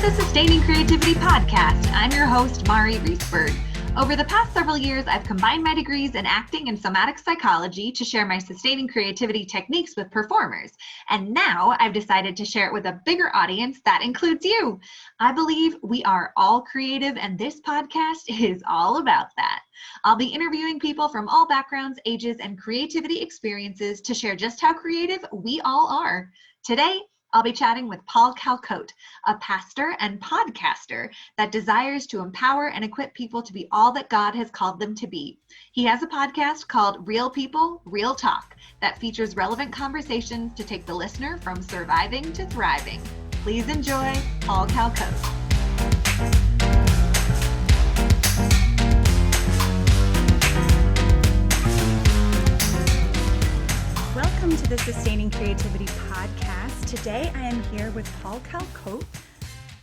the Sustaining Creativity podcast. I'm your host, Mari Reesberg. Over the past several years, I've combined my degrees in acting and somatic psychology to share my sustaining creativity techniques with performers. And now I've decided to share it with a bigger audience that includes you. I believe we are all creative, and this podcast is all about that. I'll be interviewing people from all backgrounds, ages, and creativity experiences to share just how creative we all are. Today, I'll be chatting with Paul Calcote, a pastor and podcaster that desires to empower and equip people to be all that God has called them to be. He has a podcast called Real People, Real Talk that features relevant conversations to take the listener from surviving to thriving. Please enjoy Paul Calcote. Welcome to the Sustaining Creativity podcast. Today I am here with Paul Calcote,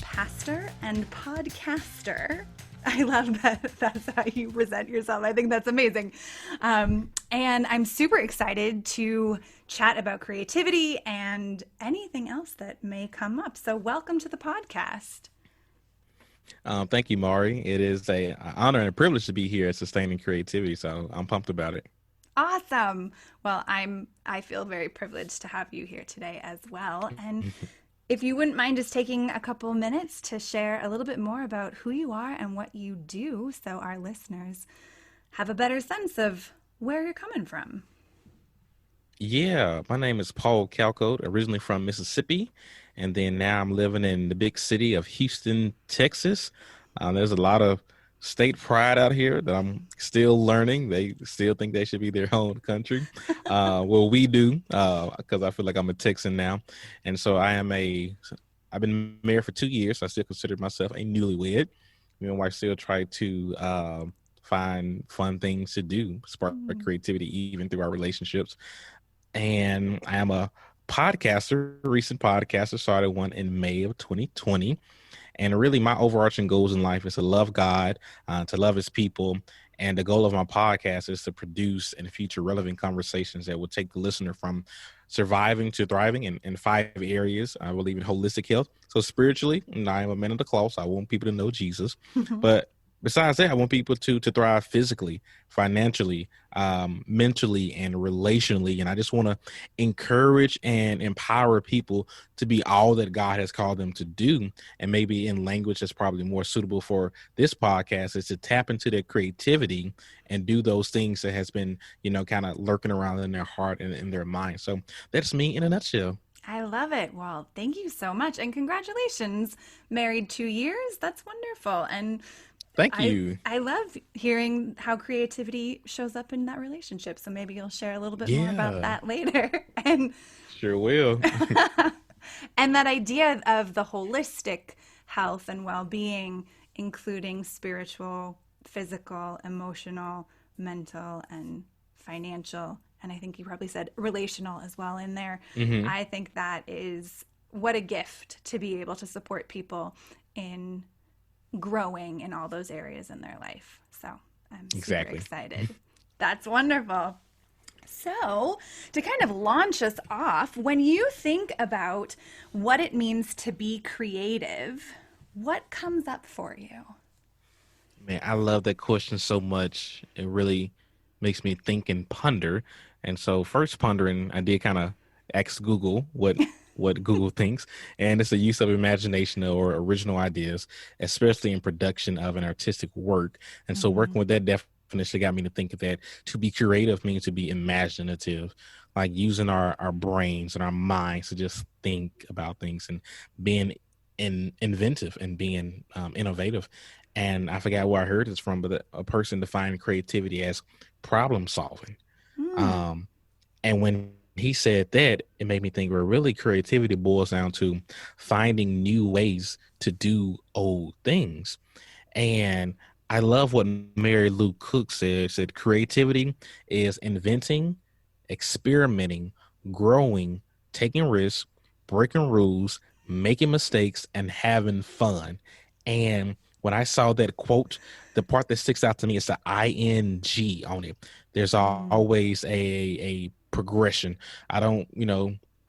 pastor and podcaster. I love that that's how you present yourself. I think that's amazing. And I'm super excited to chat about creativity and anything else that may come up. So welcome to the podcast. Thank you, Mari. It is an honor and a privilege to be here at Sustaining Creativity, so I'm pumped about it. Awesome. Well, I feel very privileged to have you here today as well. And if you wouldn't mind just taking a couple minutes to share a little bit more about who you are and what you do so our listeners have a better sense of where you're coming from. Yeah, my name is Paul Calcote, originally from Mississippi, and then now I'm living in the big city of Houston, Texas. There's a lot of state pride out here that I'm still learning. They still think they should be their own country. Well, we do, because I feel like I'm a Texan now. And so I've been married for 2 years. So I still consider myself a newlywed. Me and my wife still try to find fun things to do, spark creativity even through our relationships. And I am a podcaster, recent podcaster, started one in May of 2020. And really, my overarching goals in life is to love God, to love his people. And the goal of my podcast is to produce and feature relevant conversations that will take the listener from surviving to thriving in 5 areas. I believe in holistic health. So spiritually, I am a man of the cloth. So I want people to know Jesus. But besides that, I want people to thrive physically, financially, mentally, and relationally. And I just want to encourage and empower people to be all that God has called them to do. And maybe in language that's probably more suitable for this podcast is to tap into their creativity and do those things that has been, kind of lurking around in their heart and in their mind. So that's me in a nutshell. I love it. Well, thank you so much. And congratulations. Married 2 years. That's wonderful. And thank you. I love hearing how creativity shows up in that relationship. So maybe you'll share a little bit more about that later. And sure will. And that idea of the holistic health and well-being, including spiritual, physical, emotional, mental, and financial. And I think you probably said relational as well in there. Mm-hmm. I think that is what a gift to be able to support people in growing in all those areas in their life. So I'm super excited. That's wonderful. So to kind of launch us off, when you think about what it means to be creative, what comes up for you? Man, I love that question so much. It really makes me think and ponder. And so first pondering, I did kind of ask Google what Google thinks, and it's the use of imagination or original ideas, especially in production of an artistic work. And so working with that definition got me to think of that to be creative means to be imaginative, like using our brains and our minds to just think about things and being inventive and being innovative. And I forgot where I heard this from, but a person defined creativity as problem solving. And when he said that, it made me think, well, really creativity boils down to finding new ways to do old things. And I love what Mary Lou Cook said creativity is inventing, experimenting, growing, taking risks, breaking rules, making mistakes, and having fun. And when I saw that quote, the part that sticks out to me is the ING on it. There's always a progression. I don't,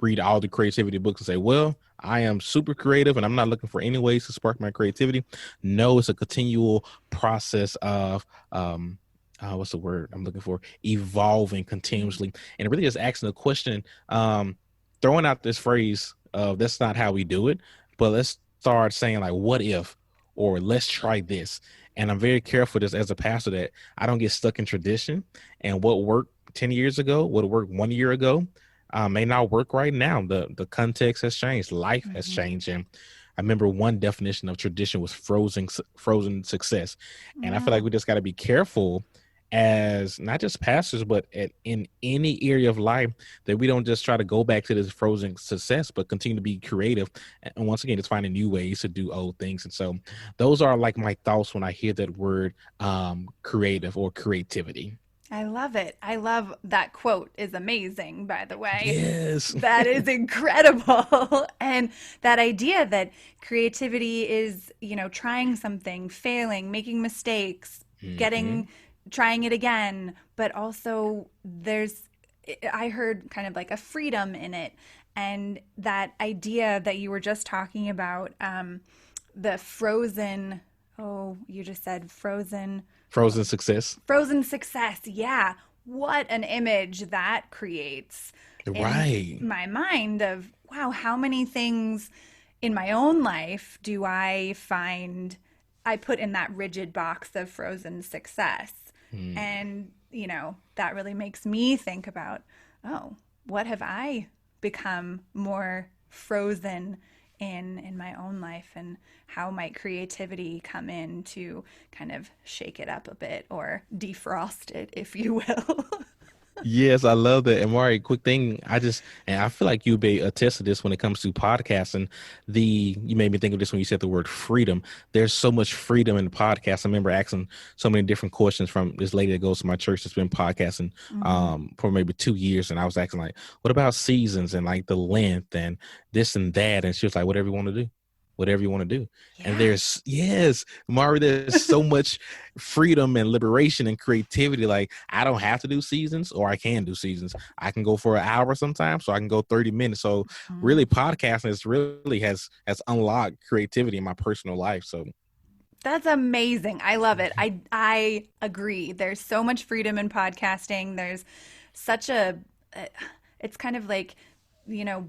read all the creativity books and say, well, I am super creative and I'm not looking for any ways to spark my creativity. No, it's a continual process of what's the word I'm looking for? Evolving continuously. And it really is asking a question, throwing out this phrase of that's not how we do it, but let's start saying like, what if, or let's try this. And I'm very careful just as a pastor that I don't get stuck in tradition, and what worked 10 years ago, what worked 1 year ago, may not work right now. The context has changed. Life has changed. And I remember one definition of tradition was frozen success. And I feel like we just got to be careful as not just pastors, but in any area of life, that we don't just try to go back to this frozen success, but continue to be creative. And once again, just finding new ways to do old things. And so those are like my thoughts when I hear that word, creative or creativity. I love it. I love that quote is amazing, by the way. Yes. That is incredible. And that idea that creativity is, trying something, failing, making mistakes, trying it again, but also I heard kind of like a freedom in it. And that idea that you were just talking about, the frozen, you just said Frozen success. Frozen success. Yeah. What an image that creates Right. in my mind of, wow, how many things in my own life do I find I put in that rigid box of frozen success? And, that really makes me think about, what have I become more frozen in my own life, and how might creativity come in to kind of shake it up a bit or defrost it, if you will. Yes, I love that. And Mari, quick thing, and I feel like you may attest to this when it comes to podcasting. You made me think of this when you said the word freedom. There's so much freedom in podcasts. I remember asking so many different questions from this lady that goes to my church that's been podcasting for maybe 2 years. And I was asking like, what about seasons and like the length and this and that? And she was like, whatever you want to do. Whatever you want to do. Yeah. And Mari, there's so much freedom and liberation and creativity. Like, I don't have to do seasons, or I can do seasons. I can go for an hour sometimes, so I can go 30 minutes. So really podcasting has unlocked creativity in my personal life. So that's amazing. I love it. I agree. There's so much freedom in podcasting. There's such it's kind of like,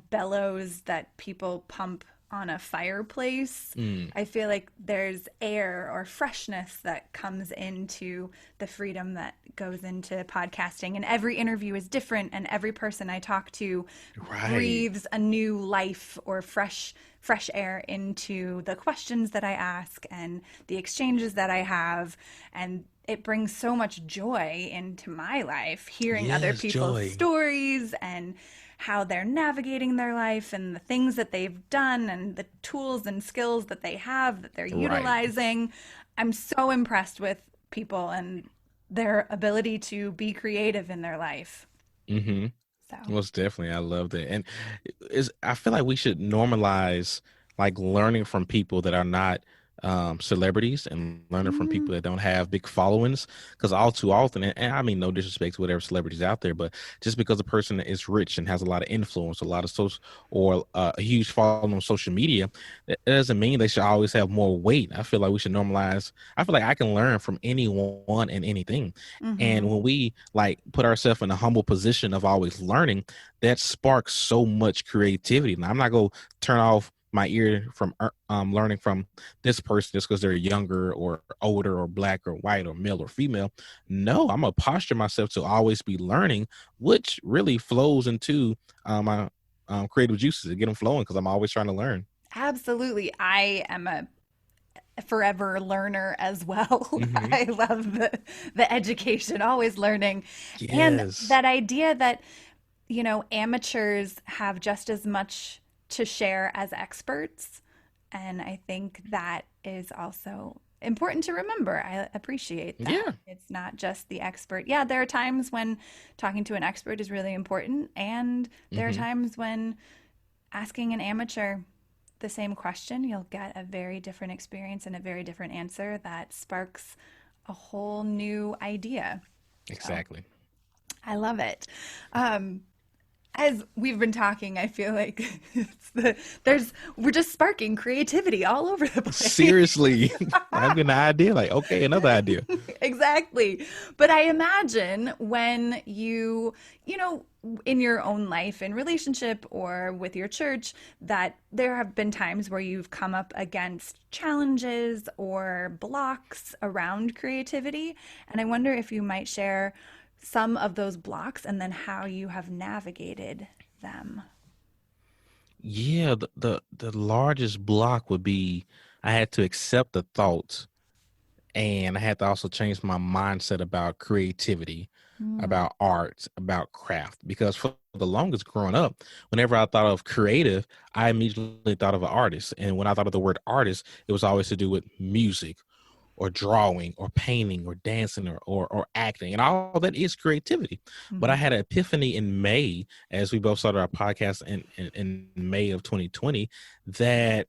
bellows that people pump on a fireplace. I feel like there's air or freshness that comes into the freedom that goes into podcasting, and every interview is different, and every person I talk to breathes a new life or fresh air into the questions that I ask and the exchanges that I have, and it brings so much joy into my life, hearing other people's stories and how they're navigating their life and the things that they've done and the tools and skills that they have that they're utilizing. I'm so impressed with people and their ability to be creative in their life. So most definitely, I love that. And I feel like we should normalize like learning from people that are not celebrities, and learning from people that don't have big followings, because all too often, and I mean no disrespect to whatever celebrities out there, but just because a person is rich and has a lot of influence, a lot of social, or a huge following on social media, that doesn't mean they should always have more weight. I feel like we should normalize. I feel like I can learn from anyone and anything. And when we like put ourselves in a humble position of always learning, that sparks so much creativity. And I'm not going to turn off my ear from learning from this person just because they're younger or older or black or white or male or female. No, I'm gonna posture myself to always be learning, which really flows into my creative juices to get them flowing, because I'm always trying to learn. absolutely. I am a forever learner as well. I love the education, always learning. And that idea that, amateurs have just as much to share as experts. And I think that is also important to remember. I appreciate that. Yeah. It's not just the expert. Yeah, there are times when talking to an expert is really important. And there are times when asking an amateur the same question, you'll get a very different experience and a very different answer that sparks a whole new idea. Exactly. I love it. As we've been talking, I feel like we're just sparking creativity all over the place. Seriously, I'm getting an idea. Like, okay, another idea. Exactly. But I imagine when in your own life, in relationship or with your church, that there have been times where you've come up against challenges or blocks around creativity. And I wonder if you might share some of those blocks and then how you have navigated them. Yeah, the largest block would be I had to accept the thoughts, and I had to also change my mindset about creativity, Mm, about art, about craft. Because for the longest growing up, whenever I thought of creative, I immediately thought of an artist. And when I thought of the word artist, it was always to do with music or drawing or painting or dancing or acting. And all that is creativity. But I mhm, had an epiphany in May, as we both started our podcast in May of 2020, that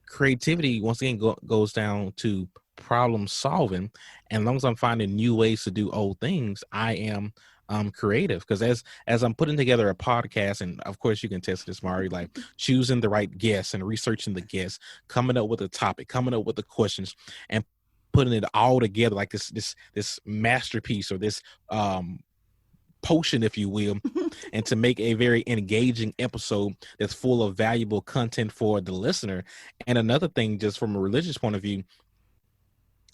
creativity once again goes down to problem solving, and as long as I'm finding new ways to do old things, I am creative. Because as I'm putting together a podcast, and of course you can test this, Mari, like choosing the right guests and researching the guests, coming up with a topic, coming up with the questions, and putting it all together like this masterpiece, or this um potion, if you will, and to make a very engaging episode that's full of valuable content for the listener. And another thing, just from a religious point of view,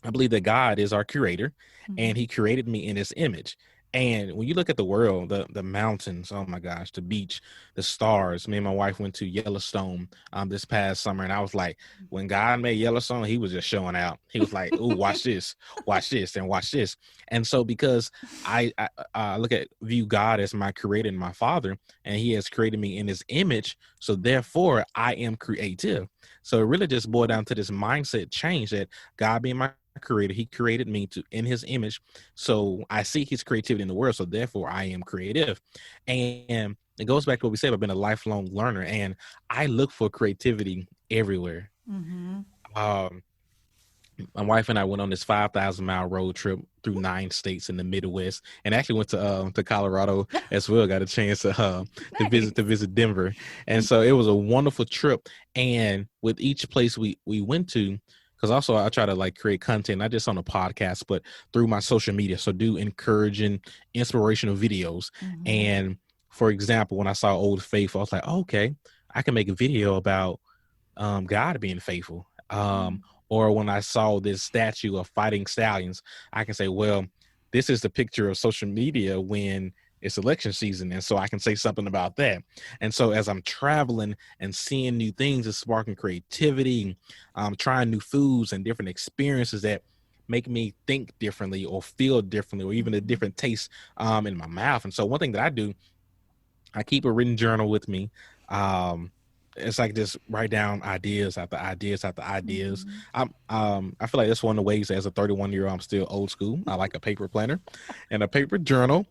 I believe that God is our creator, and mhm. he created me in his image. And when you look at the world, the mountains, oh my gosh, the beach, the stars. Me and my wife went to Yellowstone this past summer, and I was like, when God made Yellowstone, he was just showing out. He was like, "Ooh, watch this, and watch this." And so, because I view God as my creator and my father, and he has created me in his image, so therefore I am creative. So it really just boiled down to this mindset change, that God being my creator, he created me to in his image, so I see his creativity in the world, so therefore I am creative. And it goes back to what we said, I've been a lifelong learner, and I look for creativity everywhere. Mhm. um my wife and I went on this 5,000-mile road trip through 9 states in the Midwest, and actually went to Colorado as well. Got a chance to Nice. visit Denver, and so it was a wonderful trip. And with each place we went to, because also I try to like create content not just on a podcast but through my social media. So do encouraging, inspirational videos. Mhm. And for example, when I saw Old Faithful, I was like, oh, okay, I can make a video about God being faithful. Mm, Or when I saw this statue of fighting stallions, I can say, well, this is the picture of social media when it's election season. And so I can say something about that. And so as I'm traveling and seeing new things, it's sparking creativity, trying new foods and different experiences that make me think differently or feel differently, or even a mhm. different taste in my mouth. And so one thing that I do, I keep a written journal with me. Um, it's like just write down ideas after ideas after ideas. Mhm. I feel like that's one of the ways, as a 31-year-old, I'm still old school. I like a paper planner and a paper journal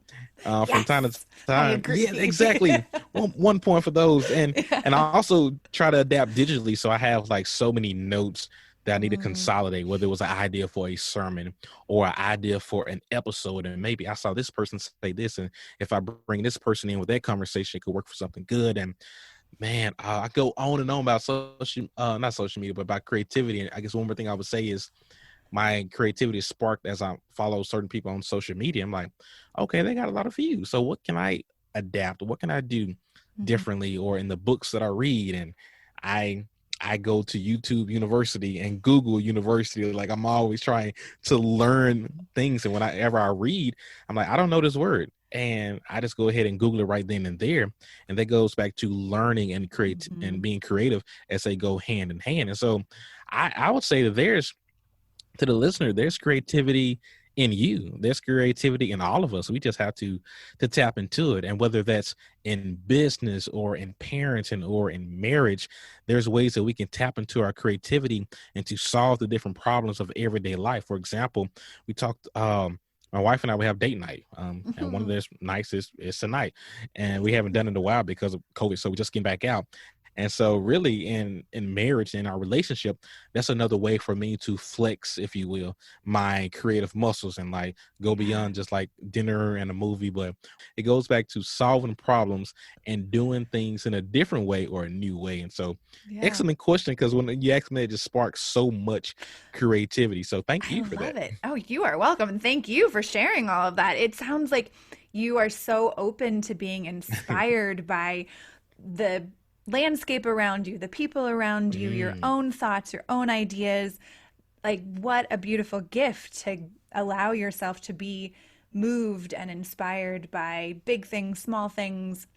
from time to Yes, I time. Yeah, agree. exactly. One point for those. And Yeah. I also try to adapt digitally. So I have like so many notes that I need to Mm, consolidate, whether it was an idea for a sermon or an idea for an episode. And maybe I saw this person say this, and if I bring this person in with that conversation, it could work for something good. And man, I go on and on about not social media, but about creativity. And I guess one more thing I would say is my creativity is sparked as I follow certain people on social media. I'm like, okay, they got a lot of views. So what can I adapt? What can I do mhm, differently? Or in the books that I read, and I I go to YouTube University and Google University. Like, I'm always trying to learn things. And whenever I read, I'm like, I don't know this word. And I just go ahead and Google it right then and there. And that goes back to learning and create and mhm, being creative as they go hand in hand. And so I would say that there's, to the listener, there's creativity in you. There's creativity in all of us. We just have to tap into it. And whether that's in business or in parenting or in marriage, there's ways that we can tap into our creativity and to solve the different problems of everyday life. For example, we talked my wife and I, we have date night. And one of mhm. those nights is tonight. And we haven't done it in a while because of COVID. So we just came back out. And so really in marriage, in our relationship, that's another way for me to flex, if you will, my creative muscles and like go Yeah. beyond just like dinner and a movie. But it goes back to solving problems and doing things in a different way or a new way. And so Yeah. excellent question, because when you asked me, it just sparks so much creativity. So thank I you for love that. it. Oh, you are welcome. And thank you for sharing all of that. It sounds like you are so open to being inspired by the landscape around you, the people around you, your Mm, own thoughts, your own ideas. Like, what a beautiful gift to allow yourself to be moved and inspired by big things, small things,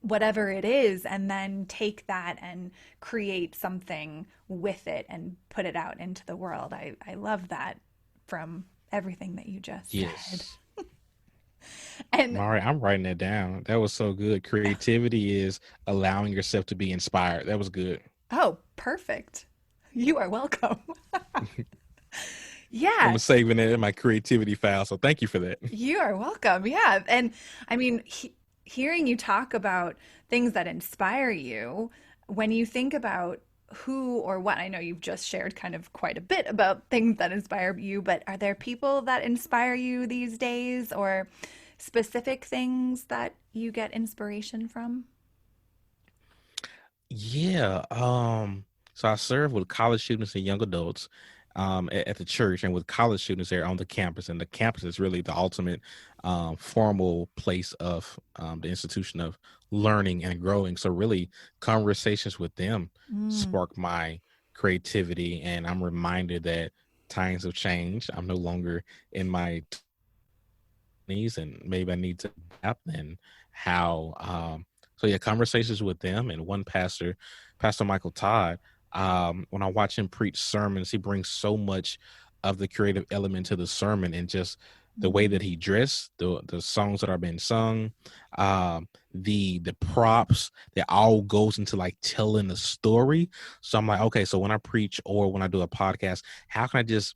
whatever it is, and then take that and create something with it and put it out into the world. I love that from everything that you just said. yes. And Mari, I'm writing that down. That was so good. Creativity is allowing yourself to be inspired. That was good. oh, perfect. You are welcome. I'm Yeah, saving it in my creativity file. So thank you for that. you are welcome. Yeah. And I mean, hearing you talk about things that inspire you, when you think about who or what, I know you've just shared kind of quite a bit about things that inspire you, but are there people that inspire you these days or specific things that you get inspiration from? Yeah. So I serve with college students and young adults at the church, and with college students there on the campus. And the campus is really the ultimate formal place of the institution of learning and growing. So really conversations with them Mm, spark my creativity, and I'm reminded that times have changed. I'm no longer in my needs, and maybe I need to adapt, and how so yeah, conversations with them. And one pastor, Pastor Michael Todd, when I watch him preach sermons, he brings so much of the creative element to the sermon, and just the way that mm, he dressed, the songs that are being sung, the props that all goes into like telling the story. So I'm like, okay, so when I preach or when I do a podcast, how can I just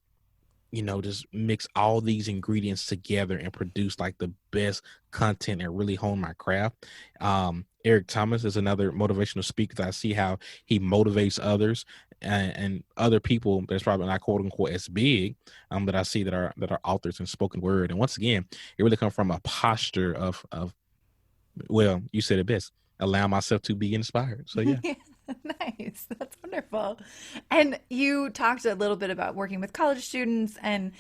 just mix all these ingredients together and produce like the best content and really hone my craft. Eric Thomas is another motivational speaker that I see how he motivates others, and other people that's probably not quote unquote as big, that I see that are authors in spoken word. And once again, it really comes from a posture of well, you said it best, allow myself to be inspired. So yeah. yeah, nice. That's wonderful. And you talked a little bit about working with college students, and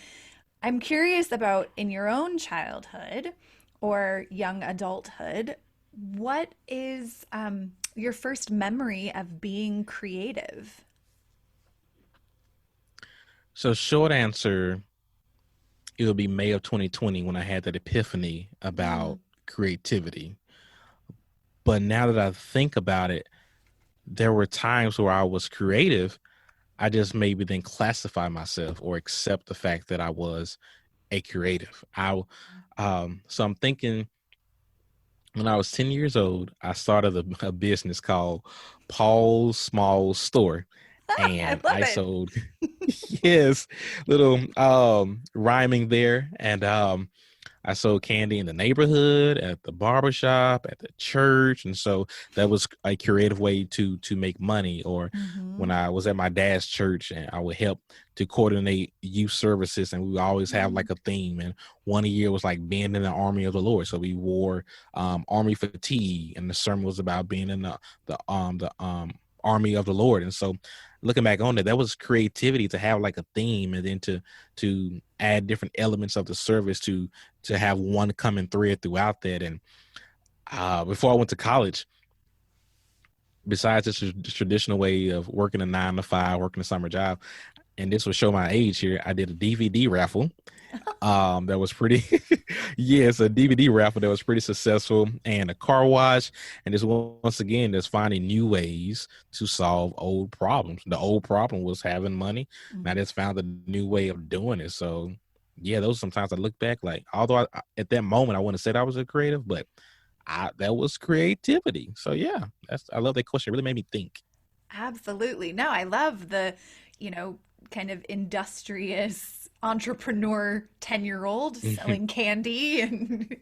I'm curious about in your own childhood or young adulthood, what is your first memory of being creative? So short answer, it will be May of 2020 when I had that epiphany Mm, about creativity. But now that I think about it, there were times where I was creative. I just maybe then classify myself or accept the fact that I was a creative. So I'm thinking, when I was 10 years old, I started a business called Paul's Small Store. I And love I it. sold, yes, little rhyming there. And I sold candy in the neighborhood, at the barbershop, at the church. And so that was a creative way to make money. Or when Hmm. I was at my dad's church, and I would help to coordinate youth services, and we would always have like a theme. And one year was like being in the army of the Lord. So we wore army fatigue, and the sermon was about being in the army of the Lord. And so looking back on it, that was creativity, to have like a theme, and then to add different elements of the service to have one common thread throughout that. And before I went to college, besides this traditional way of working a 9 to 5, working a summer job, and this will show my age here, I did a DVD raffle. That was pretty, yes, a DVD raffle that was pretty successful, and a car wash. And just once again, just finding new ways to solve old problems. The old problem was having money, and I just found a new way of doing it. So yeah, those sometimes I look back, like, although at that moment I wouldn't have said I was a creative, but that was creativity. So yeah, I love that question. It really made me think. Absolutely. No, I love the, kind of industrious entrepreneur 10-year-old selling candy and,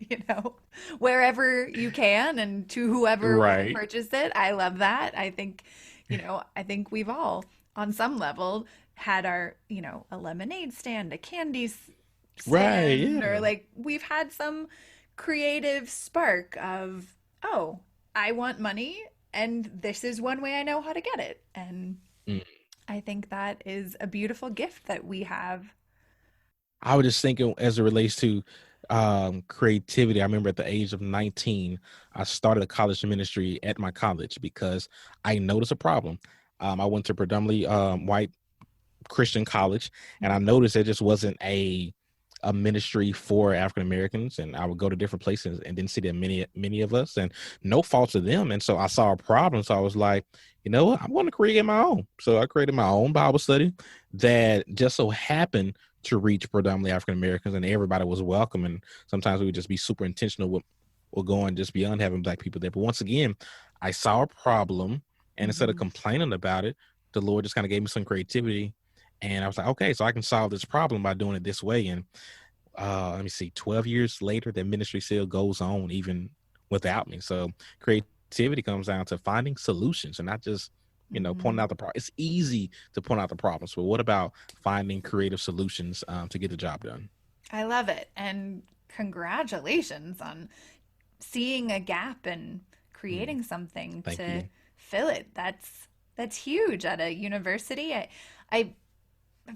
wherever you can and to whoever will Right. purchase it. I love that. I think we've all, on some level, had our, a lemonade stand, a candy Right. stand, or Yeah. like we've had some creative spark of, oh, I want money and this is one way I know how to get it. And Mm. I think that is a beautiful gift that we have. I was just thinking as it relates to creativity. I remember at the age of 19, I started a college ministry at my college because I noticed a problem. I went to predominantly white Christian college, and I noticed there just wasn't a ministry for African Americans. And I would go to different places and didn't see that many of us, and no faults of them. And so I saw a problem. So I was like, you know what, I'm going to create my own. So I created my own Bible study that just so happened to reach predominantly African Americans, and everybody was welcome. And sometimes we would just be super intentional with going just beyond having Black people there. But once again, I saw a problem, and instead of Mhm. complaining about it, the Lord just kind of gave me some creativity. And I was like, okay, so I can solve this problem by doing it this way. And let me see, 12 years later, the ministry still goes on even without me. So creativity comes down to finding solutions and not just, pointing Mhm. out the problem. It's easy to point out the problems, but what about finding creative solutions to get the job done? I love it. And congratulations on seeing a gap and Mm, creating something thank to you. fill it. That's huge at a university. I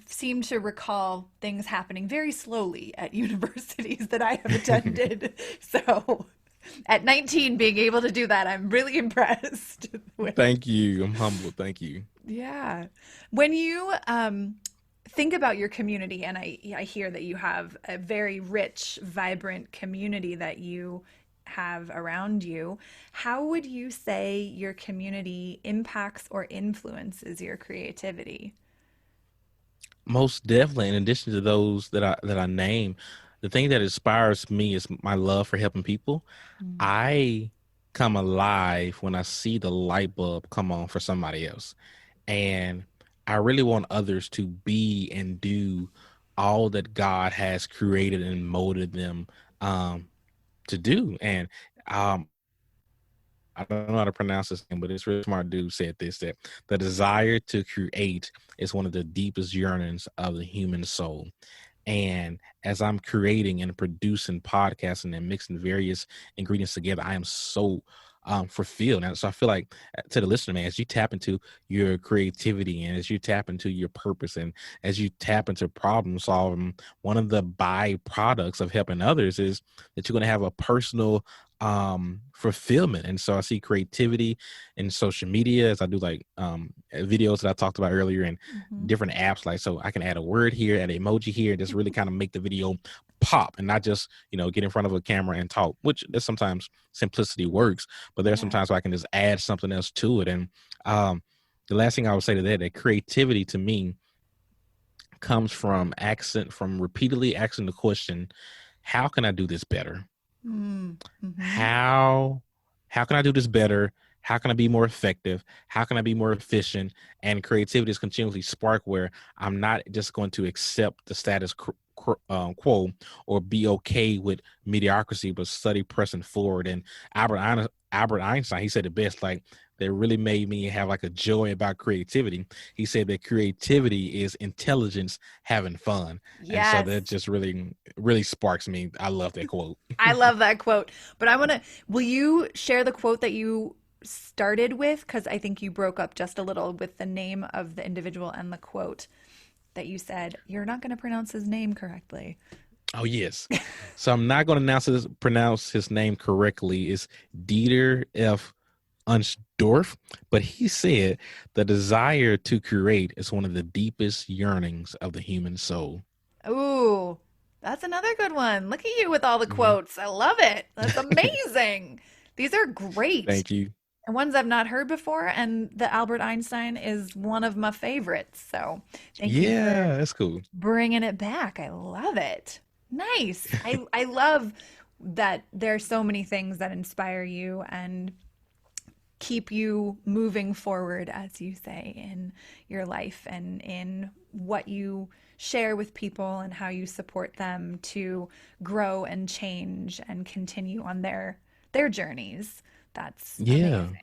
seem to recall things happening very slowly at universities that I have attended. So at 19 being able to do that, I'm really impressed with. Thank you. I'm humbled. Thank you. Yeah. When you think about your community, and I hear that you have a very rich, vibrant community that you have around you, how would you say your community impacts or influences your creativity? Most definitely. In addition to those that I name, the thing that inspires me is my love for helping people. Mm. I come alive when I see the light bulb come on for somebody else. And I really want others to be and do all that God has created and molded them um, to do. And um, I don't know how to pronounce this name, but this really smart dude said this, that the desire to create is one of the deepest yearnings of the human soul. And as I'm creating and producing, podcasting, and mixing various ingredients together, I am so fulfilled. And so I feel like to the listener, man, as you tap into your creativity and as you tap into your purpose and as you tap into problem solving, one of the byproducts of helping others is that you're going to have a personal fulfillment. And so I see creativity in social media as I do like videos that I talked about earlier and Mhm. different apps, like so I can add a word here, add an emoji here, and just really kind of make the video pop and not just get in front of a camera and talk, which there's sometimes simplicity works, but there's Yeah. sometimes I can just add something else to it. And um the last thing I would say to that creativity to me comes from repeatedly asking the question, how can I do this better? Mm. Mhm. How can I do this better? How can I be more effective? How can I be more efficient? And creativity is continually spark where I'm not just going to accept the status quo or be okay with mediocrity, but study pressing forward. And Albert Einstein, he said it best, like that really made me have like a joy about creativity. He said that creativity is intelligence having fun. And so Yes. that just really sparks me. I love that quote. I love that quote. But will you share the quote that you started with? Because I think you broke up just a little with the name of the individual and the quote that you said. You're not going to pronounce his name correctly. Oh yes. So I'm not going to pronounce his name correctly. It's Dieter F. Unsdorf, but he said the desire to create is one of the deepest yearnings of the human soul. Ooh, that's another good one. Look at you with all the Mhm. quotes. I love it. That's amazing. These are great. Thank you. And ones I've not heard before, and the Albert Einstein is one of my favorites. So thank you for Yeah, that's cool. bringing it back. I love it. Nice. I love that there are so many things that inspire you, and keep you moving forward, as you say, in your life and in what you share with people and how you support them to grow and change and continue on their journeys. That's Yeah. amazing.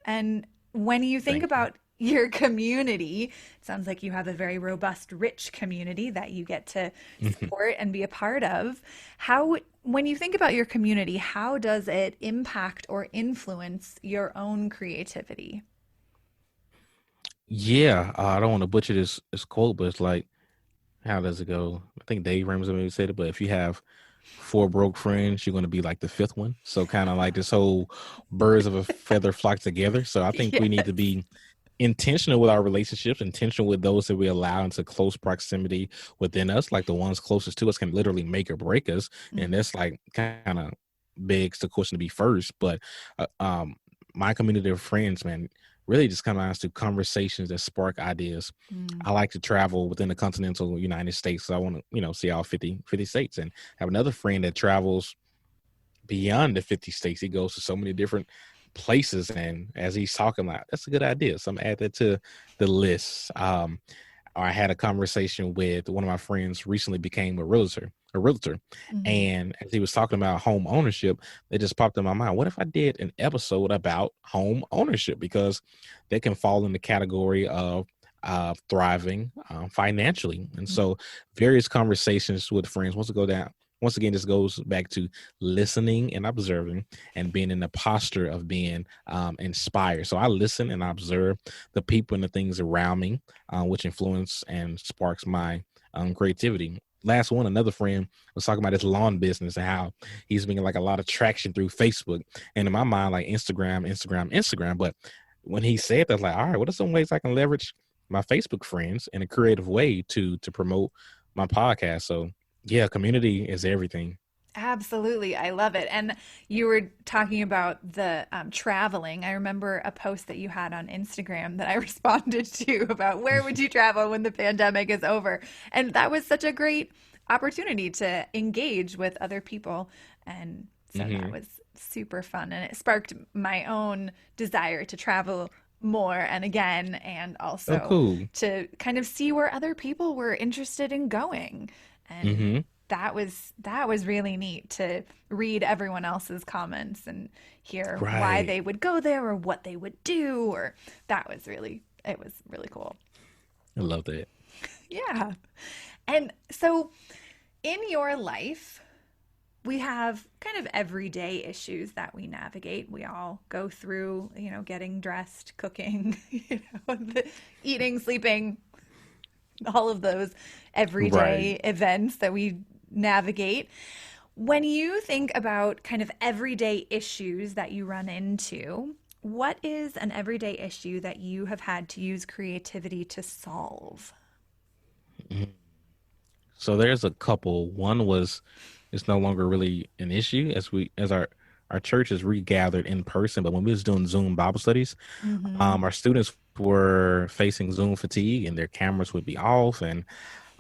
And when you think Thank you. about your community, it sounds like you have a very robust, rich community that you get to support and be a part of. How, when you think about your community, how does it impact or influence your own creativity? Yeah, I don't want to butcher this quote, but it's like, how does it go? I think Dave Ramsey maybe said it, but if you have four broke friends, you're going to be like the fifth one. So kind of like this whole birds of a feather flock together. So I think we need to Yes. be intentional with our relationships, intentional with those that we allow into close proximity within us. Like the ones closest to us can literally make or break us, and Mhm. that's like kind of begs the question to be first. But uh, um, my community of friends, man, really just come down to conversations that spark ideas. Mm. I like to travel within the continental United States, so I want to see all 50 states, and have another friend that travels beyond the 50 states. He goes to so many different places, and as he's talking, like, that's a good idea, so I'm gonna add that to the list. I had a conversation with one of my friends recently became a realtor. Mhm. And as he was talking about home ownership, it just popped in my mind. What if I did an episode about home ownership? Because they can fall in the category of thriving financially. And so various conversations with friends, once again, this goes back to listening and observing and being in the posture of being inspired. So I listen and I observe the people and the things around me, which influence and sparks my creativity. Last one, another friend was talking about his lawn business and how he's making like a lot of traction through Facebook. And in my mind, like Instagram. But when he said that, like, all right, what are some ways I can leverage my Facebook friends in a creative way to promote my podcast? So yeah, community is everything. Absolutely. I love it. And you were talking about the traveling. I remember a post that you had on Instagram that I responded to about where would you travel when the pandemic is over? And that was such a great opportunity to engage with other people. And so that Hmm. was super fun. And it sparked my own desire to travel more and again, and Oh, also cool. to kind of see where other people were interested in going. And Hmm. that was really neat to read everyone else's comments and hear why Right. they would go there or what they would do, or it was really cool. I love that. Yeah. And so in your life, we have kind of everyday issues that we navigate. We all go through, getting dressed, cooking, eating, sleeping, all of those Right. everyday events that we navigate. When you think about kind of everyday issues that you run into, what is an everyday issue that you have had to use creativity to solve? Mhm. So there's a couple. One was it's no longer really an issue as our church is regathered in person. But when we was doing Zoom Bible studies, Mm-hmm. our students were facing Zoom fatigue and their cameras would be off, and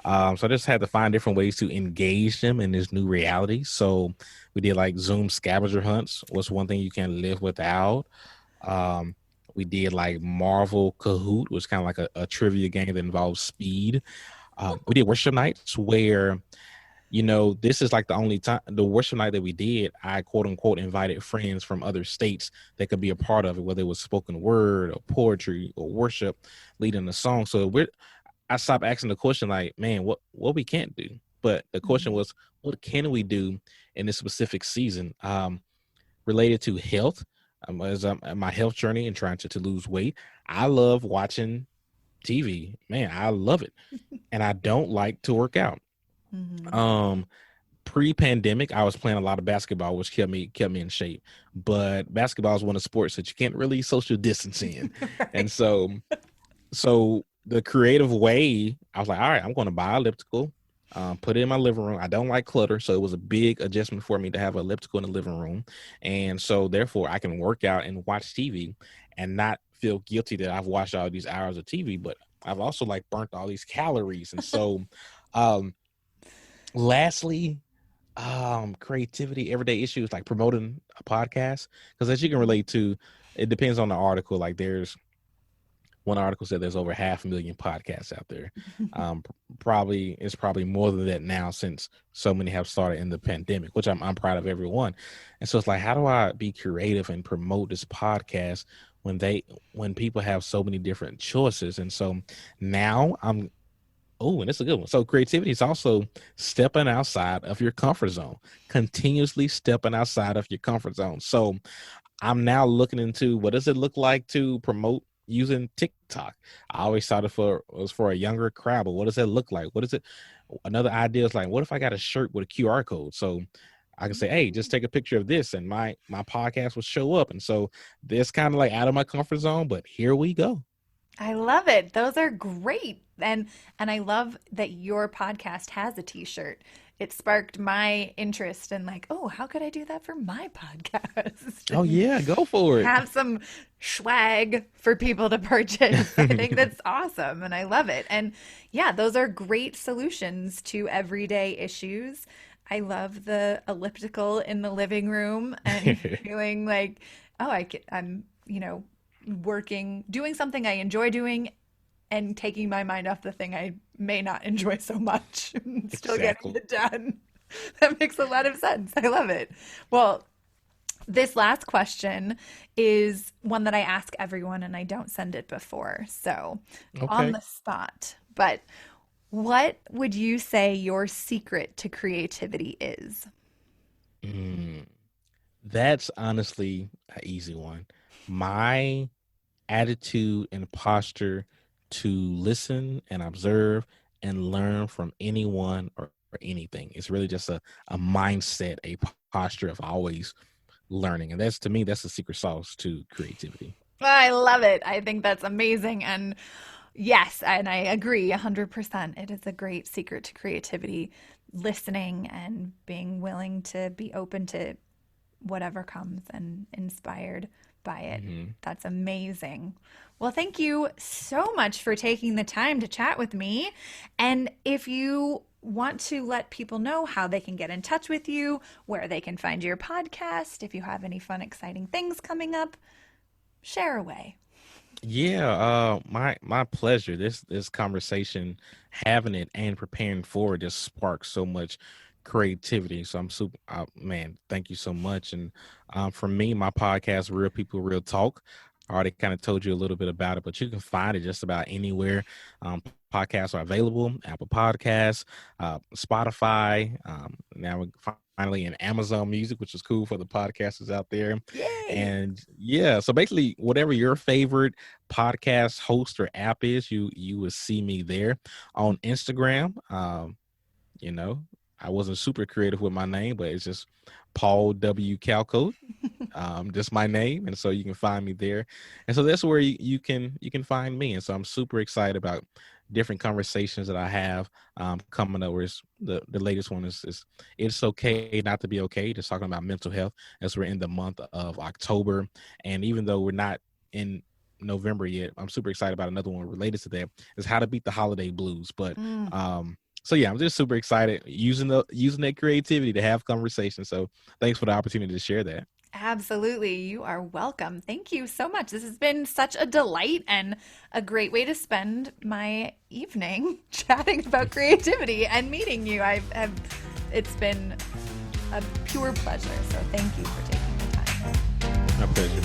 so I just had to find different ways to engage them in this new reality. So we did like Zoom scavenger hunts was one thing you can live without. Um, we did like Marvel Kahoot, which is kind of like a trivia game that involves speed. We did worship nights where this is like the only time the worship night that we did. I quote unquote invited friends from other states that could be a part of it, whether it was spoken word or poetry or worship, leading the song. So I stopped asking the question like, man, what we can't do, but the question Mm-hmm. was, what can we do in this specific season, related to health. As I'm at my health journey and trying to lose weight, I love watching TV. Man, I love it, and I don't like to work out. Mm-hmm. Um, Pre-pandemic, I was playing a lot of basketball, which kept me in shape. But basketball is one of the sports that you can't really social distance in, and Right. so the creative way, I was like, all right, I'm going to buy elliptical, put it in my living room. I don't like clutter, so it was a big adjustment for me to have an elliptical in the living room, and so therefore I can work out and watch TV and not feel guilty that I've watched all these hours of TV, but I've also like burnt all these calories, and so, um, lastly, creativity, everyday issues like promoting a podcast, because as you can relate to. it depends on the article. Like there's one article said there's over 500,000 podcasts out there. It's probably more than that now, since so many have started in the pandemic, which I'm proud of everyone. And so it's like, how do I be creative and promote this podcast when people have so many different choices? And so now and it's a good one. So creativity is also stepping outside of your comfort zone, continuously stepping outside of your comfort zone. So I'm now looking into, what does it look like to promote using TikTok? I always thought it was for a younger crowd, but what does that look like? What is it? Another idea is like, what if I got a shirt with a QR code? So I can say, hey, just take a picture of this and my podcast will show up. And so this kind of like out of my comfort zone, but here we go. I love it. Those are great. And I love that your podcast has a t-shirt. It sparked my interest in like, oh, how could I do that for my podcast? Oh yeah, go for it. Have some swag for people to purchase. I think that's awesome and I love it. And yeah, those are great solutions to everyday issues. I love the elliptical in the living room and feeling like, oh, I'm, doing something I enjoy doing and taking my mind off the thing I may not enjoy so much and still Exactly. getting it done. That makes a lot of sense. I love it. Well, this last question is one that I ask everyone and I don't send it before. So on Okay. the spot, but what would you say your secret to creativity is? Mm, that's honestly an easy one. My attitude and posture to listen and observe and learn from anyone or anything. It's really just a mindset, a posture of always learning. And that's, to me, that's the secret sauce to creativity. I love it. I think that's amazing. And yes, and I agree 100%. It is a great secret to creativity, listening and being willing to be open to whatever comes and inspired by it. Mhm. That's amazing. Well, thank you so much for taking the time to chat with me. And if you want to let people know how they can get in touch with you, where they can find your podcast, if you have any fun, exciting things coming up, share away. Yeah, my pleasure. This conversation, having it and preparing for it, just sparks so much creativity. So I'm super, man. Thank you so much. And for me, my podcast, Real People, Real Talk. I already kind of told you a little bit about it, but you can find it just about anywhere. Podcasts are available: Apple Podcasts, Spotify. Now we're finally in Amazon Music, which is cool for the podcasters out there. Yay! And yeah, so basically, whatever your favorite podcast host or app is, you will see me there. On Instagram. You know, I wasn't super creative with my name, but it's just Paul W. Calcote, just my name, and so you can find me there. And so that's where you can find me. And so I'm super excited about different conversations that I have coming up. Where the latest one is It's Okay Not to Be Okay, just talking about mental health, as we're in the month of October. And even though we're not in November yet, I'm super excited about another one related to that, is How to Beat the Holiday Blues. But so yeah, I'm just super excited using that creativity to have conversations. So thanks for the opportunity to share that. Absolutely. You are welcome. Thank you so much. This has been such a delight and a great way to spend my evening chatting about creativity and meeting you. It's been a pure pleasure. So thank you for taking the time. My pleasure.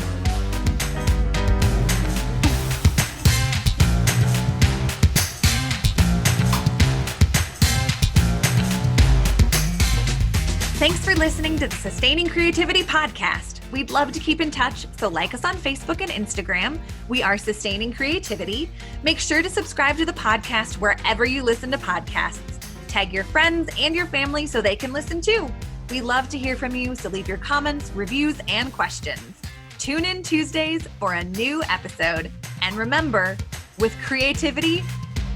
Thanks for listening to the Sustaining Creativity Podcast. We'd love to keep in touch, so like us on Facebook and Instagram. We are Sustaining Creativity. Make sure to subscribe to the podcast wherever you listen to podcasts. Tag your friends and your family so they can listen too. We love to hear from you, so leave your comments, reviews, and questions. Tune in Tuesdays for a new episode. And remember, with creativity,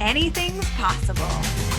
anything's possible.